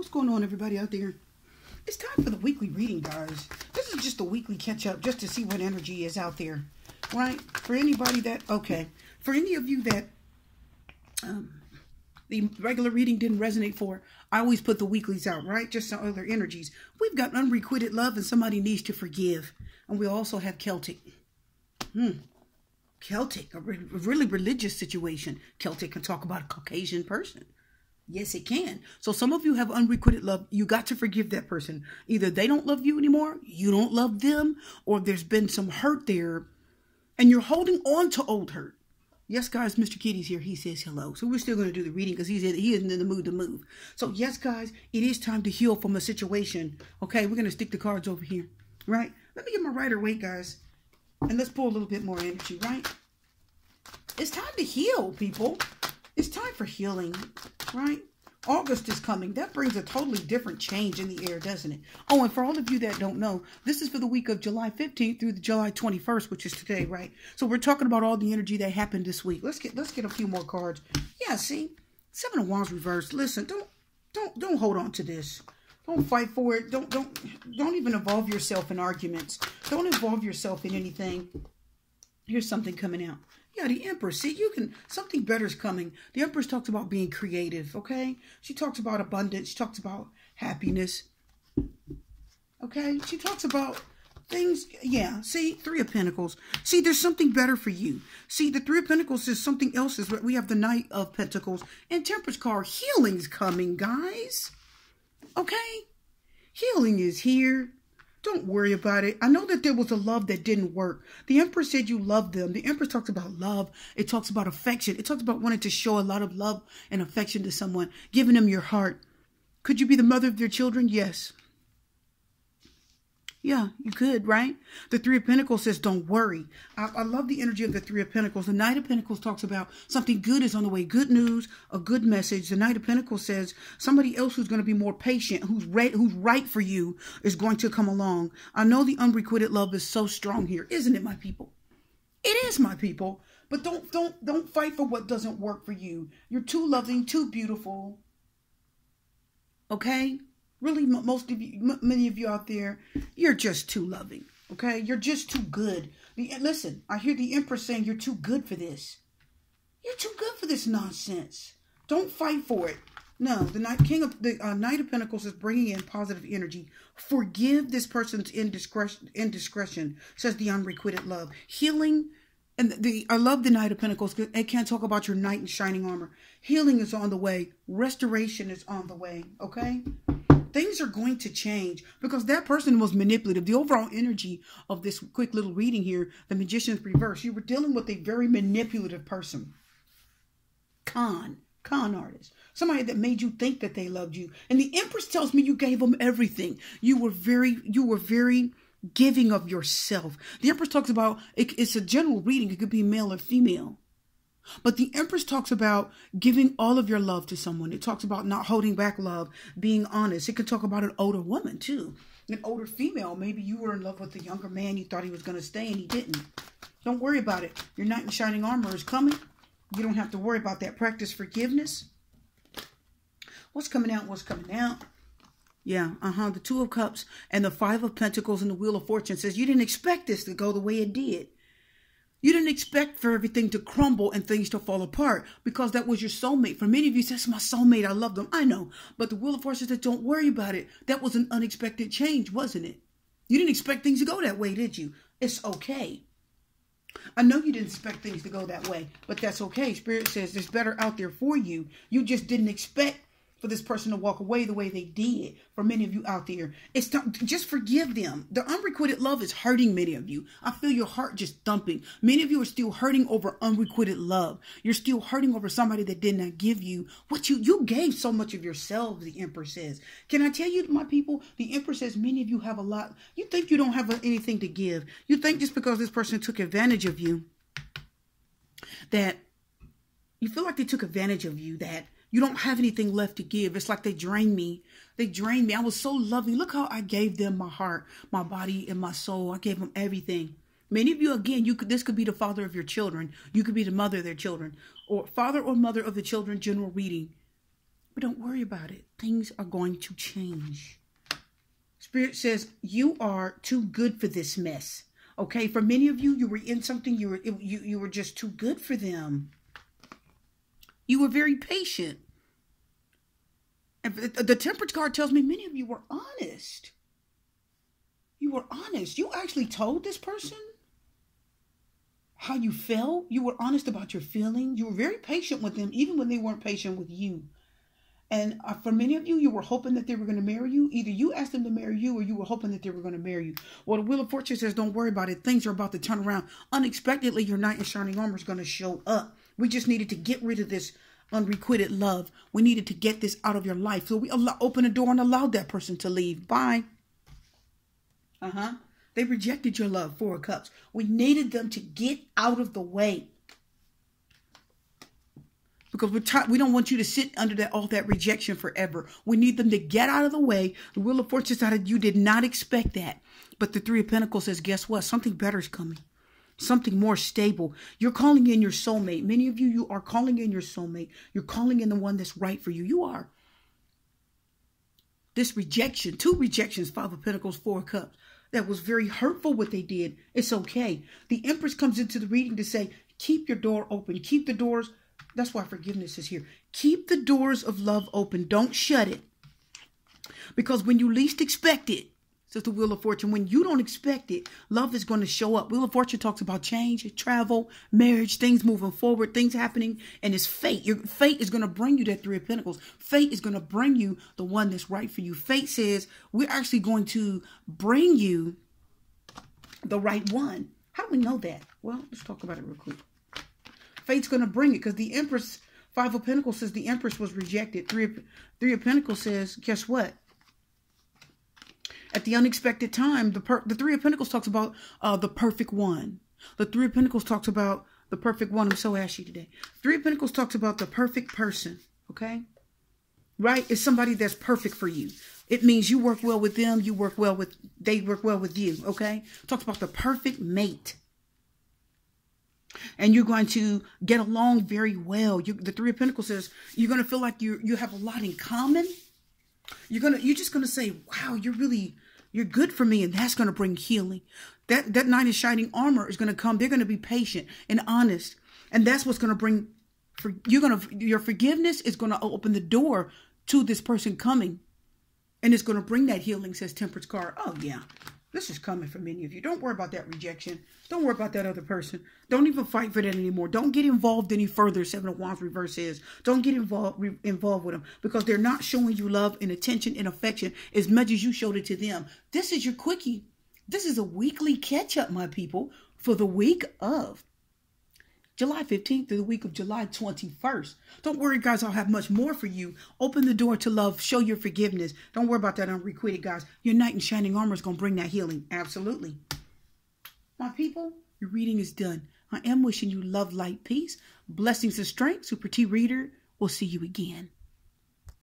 What's going on, everybody out there? It's time for the weekly reading, guys. This is just a weekly catch-up just to see what energy is out there, right? For anybody that, for any of you that the regular reading didn't resonate for, I always put the weeklies out, right? Just some other energies. We've got unrequited love and somebody needs to forgive. And we also have Celtic. Celtic, a really religious situation. Celtic can talk about a Caucasian person. Yes, it can. So some of you have unrequited love. You got to forgive that person. Either they don't love you anymore, you don't love them, or there's been some hurt there, and you're holding on to old hurt. Yes, guys, Mr. Kitty's here. He says hello. So we're still going to do the reading because he isn't in the mood to move. So yes, guys, it is time to heal from a situation. Okay, we're going to stick the cards over here, right? Let me get my Rider Waite, guys, and let's pull a little bit more energy, right? It's time to heal, people. It's time for healing, right? August is coming. That brings a totally different change in the air, doesn't it? Oh, and for all of you that don't know, this is for the week of July 15th through the July 21st, which is today, right? So we're talking about all the energy that happened this week. Let's get a few more cards. Yeah, see? Seven of Wands reversed. Listen, don't hold on to this. Don't fight for it. Don't even involve yourself in arguments. Don't involve yourself in anything. Here's something coming out. Yeah, the Empress. See, something better is coming. The Empress talks about being creative, okay? She talks about abundance. She talks about happiness, okay? She talks about things, yeah. See, Three of Pentacles. See, there's something better for you. See, the Three of Pentacles is something else. We have the Knight of Pentacles and Temperance card. Healing's coming, guys, okay? Healing is here. Don't worry about it. I know that there was a love that didn't work. The Empress said you love them. The Empress talks about love. It talks about affection. It talks about wanting to show a lot of love and affection to someone, giving them your heart. Could you be the mother of their children? Yes. Yeah, you could, right? The Three of Pentacles says, don't worry. I love the energy of the Three of Pentacles. The Knight of Pentacles talks about something good is on the way. Good news, a good message. The Knight of Pentacles says somebody else who's going to be more patient, who's right for you, is going to come along. I know the unrequited love is so strong here. Isn't it, my people? It is, my people. But don't fight for what doesn't work for you. You're too loving, too beautiful. Okay? Really, many of you out there, you're just too loving, okay? You're just too good. Listen, I hear the Empress saying you're too good for this. You're too good for this nonsense. Don't fight for it. No, the Knight of Pentacles is bringing in positive energy. Forgive this person's indiscretion, says the unrequited love. Healing, and I love the Knight of Pentacles because it can't talk about your knight in shining armor. Healing is on the way. Restoration is on the way, okay? Things are going to change because that person was manipulative. The overall energy of this quick little reading here, the Magician's reverse, you were dealing with a very manipulative person. Con artist. Somebody that made you think that they loved you. And the Empress tells me you gave them everything. You were very giving of yourself. The Empress talks about, it's a general reading. It could be male or female. But the Empress talks about giving all of your love to someone. It talks about not holding back love, being honest. It could talk about an older woman, too. An older female. Maybe you were in love with a younger man. You thought he was going to stay and he didn't. Don't worry about it. Your knight in shining armor is coming. You don't have to worry about that. Practice forgiveness. What's coming out? What's coming out? Yeah, the Two of Cups and the Five of Pentacles and the Wheel of Fortune says you didn't expect this to go the way it did. You didn't expect for everything to crumble and things to fall apart because that was your soulmate. For many of you, that's my soulmate. I love them. I know. But the Wheel of Fortune says, don't worry about it. That was an unexpected change, wasn't it? You didn't expect things to go that way, did you? It's okay. I know you didn't expect things to go that way, but that's okay. Spirit says there's better out there for you. You just didn't expect for this person to walk away the way they did. For many of you out there, it's just forgive them. The unrequited love is hurting many of you. I feel your heart just thumping. Many of you are still hurting over unrequited love. You're still hurting over somebody that did not give you what you gave so much of yourselves, the Empress says. Can I tell you, my people, the Empress says many of you have a lot. You think you don't have anything to give. You think just because this person took advantage of you, that you feel like they took advantage of you, that you don't have anything left to give. It's like they drained me. They drained me. I was so loving. Look how I gave them my heart, my body, and my soul. I gave them everything. Many of you, again, this could be the father of your children. You could be the mother of their children, or father or mother of the children, general reading. But don't worry about it. Things are going to change. Spirit says you are too good for this mess. Okay, for many of you, you were in something, you were just too good for them. You were very patient. And the Temperance card tells me many of you were honest. You were honest. You actually told this person how you felt. You were honest about your feelings. You were very patient with them, even when they weren't patient with you. And for many of you, you were hoping that they were going to marry you. Either you asked them to marry you or you were hoping that they were going to marry you. Well, the Wheel of Fortune says, don't worry about it. Things are about to turn around. Unexpectedly, your knight in shining armor is going to show up. We just needed to get rid of this unrequited love. We needed to get this out of your life. So we opened the door and allowed that person to leave. Bye. They rejected your love, 4 of Cups. We needed them to get out of the way. Because we don't want you to sit under all that rejection forever. We need them to get out of the way. The Wheel of Fortune decided you did not expect that. But the 3 of Pentacles says, guess what? Something better is coming. Something more stable. You're calling in your soulmate. Many of you, you are calling in your soulmate. You're calling in the one that's right for you. You are. This rejection, 2 rejections, 5 of Pentacles, 4 of Cups. That was very hurtful what they did. It's okay. The Empress comes into the reading to say, keep your door open. Keep the doors. That's why forgiveness is here. Keep the doors of love open. Don't shut it. Because when you least expect it, says the Wheel of Fortune, when you don't expect it, love is going to show up. Wheel of Fortune talks about change, travel, marriage, things moving forward, things happening, and it's fate. Your fate is going to bring you that 3 of Pentacles. Fate is going to bring you the one that's right for you. Fate says we're actually going to bring you the right one. How do we know that? Well, let's talk about it real quick. Fate's going to bring it because the Empress, 5 of Pentacles says the Empress was rejected. 3 of Pentacles says, guess what? At the unexpected time, the 3 of Pentacles talks about the perfect one. The 3 of Pentacles talks about the perfect one. I'm so ashy today. 3 of Pentacles talks about the perfect person. Okay? Right? It's somebody that's perfect for you. It means you work well with them. They work well with you. Okay? It talks about the perfect mate. And you're going to get along very well. The 3 of Pentacles says you're going to feel like you have a lot in common. You're just going to say, wow, you're good for me. And that's going to bring healing. That knight in shining armor is going to come. They're going to be patient and honest. And that's what's going to bring, your forgiveness is going to open the door to this person coming. And it's going to bring that healing, says Temperance card. Oh, yeah. This is coming for many of you. Don't worry about that rejection. Don't worry about that other person. Don't even fight for that anymore. Don't get involved any further, 7 of Wands reverse is. Don't get involved with them because they're not showing you love and attention and affection as much as you showed it to them. This is your quickie. This is a weekly catch-up, my people, for the week of July 15th through the week of July 21st. Don't worry, guys. I'll have much more for you. Open the door to love. Show your forgiveness. Don't worry about that unrequited, guys. Your knight in shining armor is going to bring that healing. Absolutely. My people, your reading is done. I am wishing you love, light, peace, blessings and strength. Super T Reader. We'll see you again.